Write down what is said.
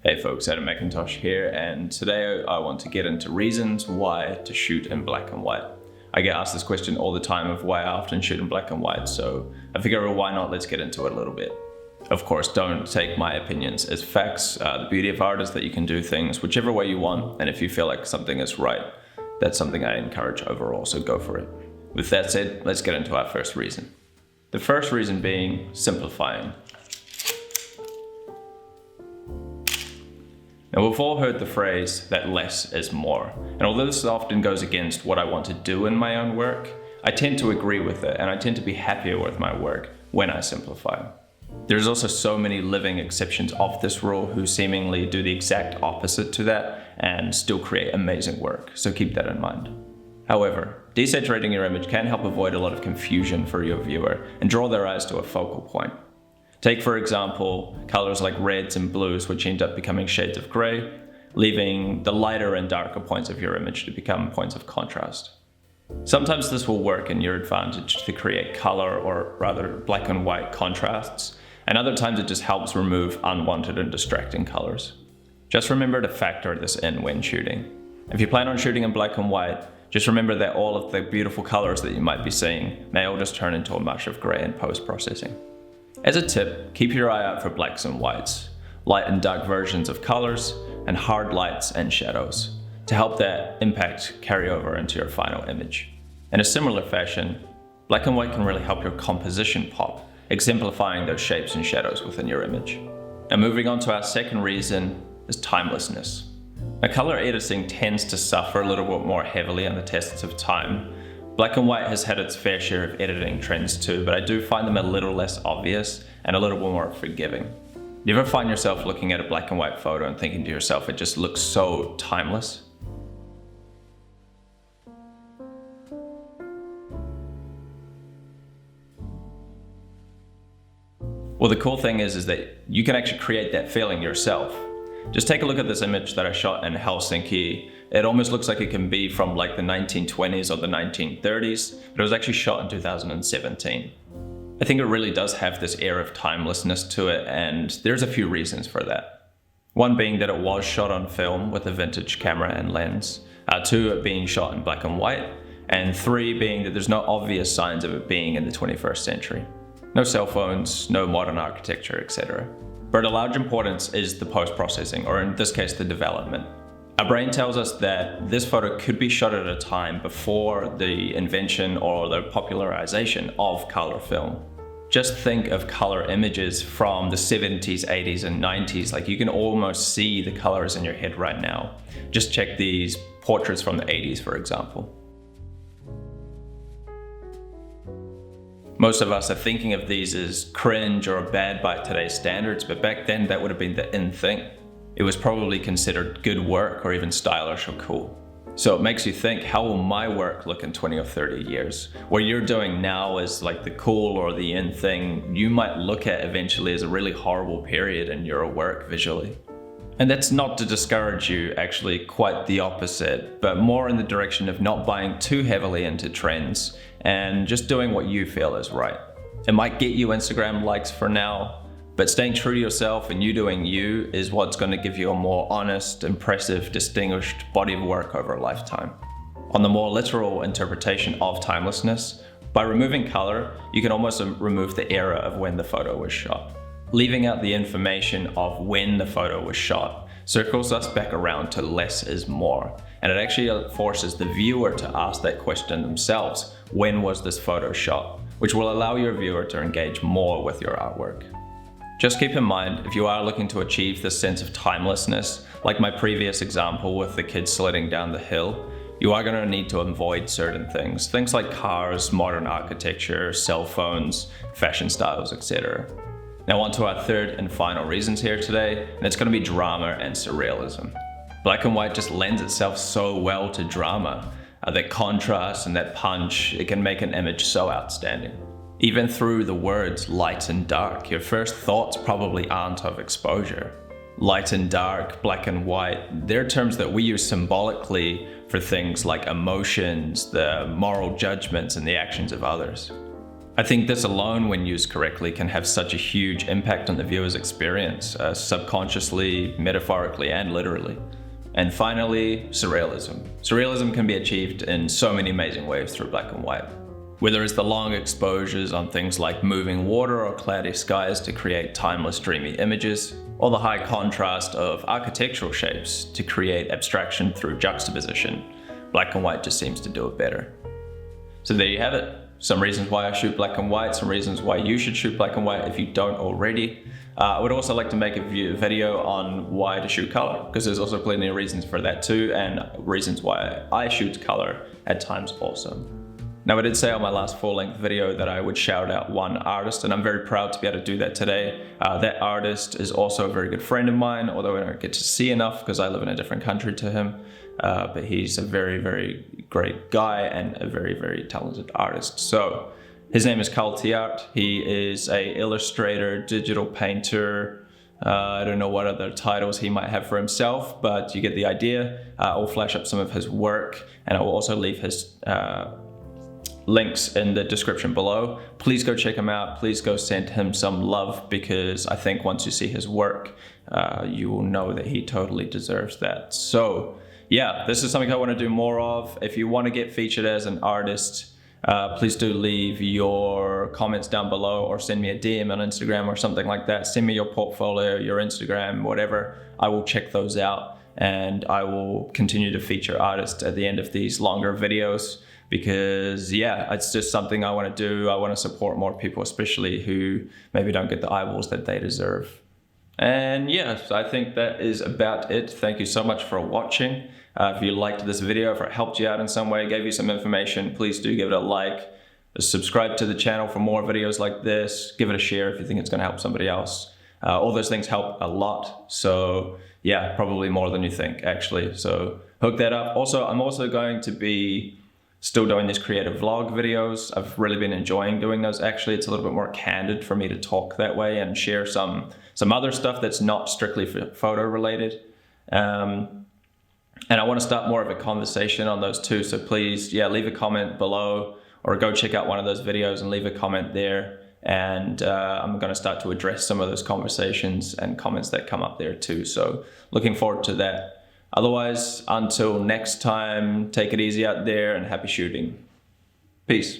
Hey folks, Adam McIntosh here, and today I want to get into reasons why to shoot in black and white. I get asked this question all the time of why I often shoot in black and white, so I figure, well, why not? Let's get into it a little bit. Of course, don't take my opinions as facts. The beauty of art is that you can do things whichever way you want, and if you feel like something is right, that's something I encourage overall, so go for it. With that said, let's get into our first reason. The first reason being simplifying. Now, we've all heard the phrase that less is more, and although this often goes against what I want to do in my own work, I tend to agree with it, and I tend to be happier with my work when I simplify. There's also so many living exceptions of this rule who seemingly do the exact opposite to that and still create amazing work, so keep that in mind. However, desaturating your image can help avoid a lot of confusion for your viewer and draw their eyes to a focal point. Take, for example, colors like reds and blues, which end up becoming shades of gray, leaving the lighter and darker points of your image to become points of contrast. Sometimes this will work in your advantage to create color, or rather black and white contrasts, and other times it just helps remove unwanted and distracting colors. Just remember to factor this in when shooting. If you plan on shooting in black and white, just remember that all of the beautiful colors that you might be seeing may all just turn into a mush of gray in post-processing. As a tip, keep your eye out for blacks and whites, light and dark versions of colors, and hard lights and shadows to help that impact carry over into your final image. In a similar fashion, black and white can really help your composition pop, exemplifying those shapes and shadows within your image. Now, moving on to our second reason is timelessness. Now, color editing tends to suffer a little bit more heavily on the tests of time. Black and white has had its fair share of editing trends too, but I do find them a little less obvious and a little bit more forgiving. You ever find yourself looking at a black and white photo and thinking to yourself, it just looks so timeless? Well, the cool thing is that you can actually create that feeling yourself. Just take a look at this image that I shot in Helsinki. It almost looks like it can be from like the 1920s or the 1930s, but it was actually shot in 2017. I think it really does have this air of timelessness to it, and there's a few reasons for that. One being that it was shot on film with a vintage camera and lens. Two, it being shot in black and white. And three, being that there's no obvious signs of it being in the 21st century. No cell phones, no modern architecture, etc. But a large importance is the post-processing, or in this case, the development. Our brain tells us that this photo could be shot at a time before the invention or the popularization of color film. Just think of color images from the 70s, 80s, and 90s. Like, you can almost see the colors in your head right now. Just check these portraits from the 80s, for example. Most of us are thinking of these as cringe or bad by today's standards, but back then that would have been the in thing. It was probably considered good work or even stylish or cool. So it makes you think, how will my work look in 20 or 30 years? What you're doing now is like the cool or the in thing you might look at eventually as a really horrible period in your work visually. And that's not to discourage you, actually quite the opposite, but more in the direction of not buying too heavily into trends and just doing what you feel is right. It might get you Instagram likes for now, but staying true to yourself and you doing you is what's going to give you a more honest, impressive, distinguished body of work over a lifetime. On the more literal interpretation of timelessness, by removing color, you can almost remove the era of when the photo was shot. Leaving out the information of when the photo was shot circles us back around to less is more, and it actually forces the viewer to ask that question themselves: when was this photo shot? Which will allow your viewer to engage more with your artwork. Just keep in mind, if you are looking to achieve this sense of timelessness, like my previous example with the kids sledding down the hill, you are going to need to avoid certain things. Things like cars, modern architecture, cell phones, fashion styles, etc. Now on to our third and final reasons here today, and it's going to be drama and surrealism. Black and white just lends itself so well to drama. That contrast and that punch, it can make an image so outstanding. Even through the words light and dark, your first thoughts probably aren't of exposure. Light and dark, black and white, they're terms that we use symbolically for things like emotions, the moral judgments, and the actions of others. I think this alone, when used correctly, can have such a huge impact on the viewer's experience, subconsciously, metaphorically, and literally. And finally, surrealism. Surrealism can be achieved in so many amazing ways through black and white. Whether it's the long exposures on things like moving water or cloudy skies to create timeless, dreamy images, or the high contrast of architectural shapes to create abstraction through juxtaposition, black and white just seems to do it better. So there you have it. Some reasons why I shoot black and white, some reasons why you should shoot black and white if you don't already. I would also like to make a video on why to shoot color, because there's also plenty of reasons for that too, and reasons why I shoot color at times also. Now, I did say on my last full-length video that I would shout out one artist, and I'm very proud to be able to do that today. That artist is also a very good friend of mine, although I don't get to see enough because I live in a different country to him. But he's a very, very great guy and a very, very talented artist. So his name is Carl Tiart. He is an illustrator, digital painter. I don't know what other titles he might have for himself, but you get the idea. I'll flash up some of his work, and I will also leave his links in the description below. Please go check him out. Please go send him some love, because I think once you see his work, you will know that he totally deserves that. So yeah, this is something I want to do more of. If you want to get featured as an artist, please do leave your comments down below or send me a DM on Instagram or something like that. Send me your portfolio, your Instagram, whatever. I will check those out, and I will continue to feature artists at the end of these longer videos, because yeah, it's just something I want to do. I want to support more people, especially who maybe don't get the eyeballs that they deserve. And yes, I think that is about it. Thank you so much for watching. If you liked this video, if it helped you out in some way, gave you some information, please do give it a like. Subscribe to the channel for more videos like this. Give it a share if you think it's going to help somebody else. All those things help a lot. So yeah, probably more than you think, actually. So hook that up. Also, I'm also going to be still doing these creative vlog videos. I've really been enjoying doing those. Actually, it's a little bit more candid for me to talk that way and share some other stuff that's not strictly photo related. And I want to start more of a conversation on those too. So please, yeah, leave a comment below or go check out one of those videos and leave a comment there. And I'm going to start to address some of those conversations and comments that come up there too. So looking forward to that. Otherwise, until next time, take it easy out there and happy shooting. Peace.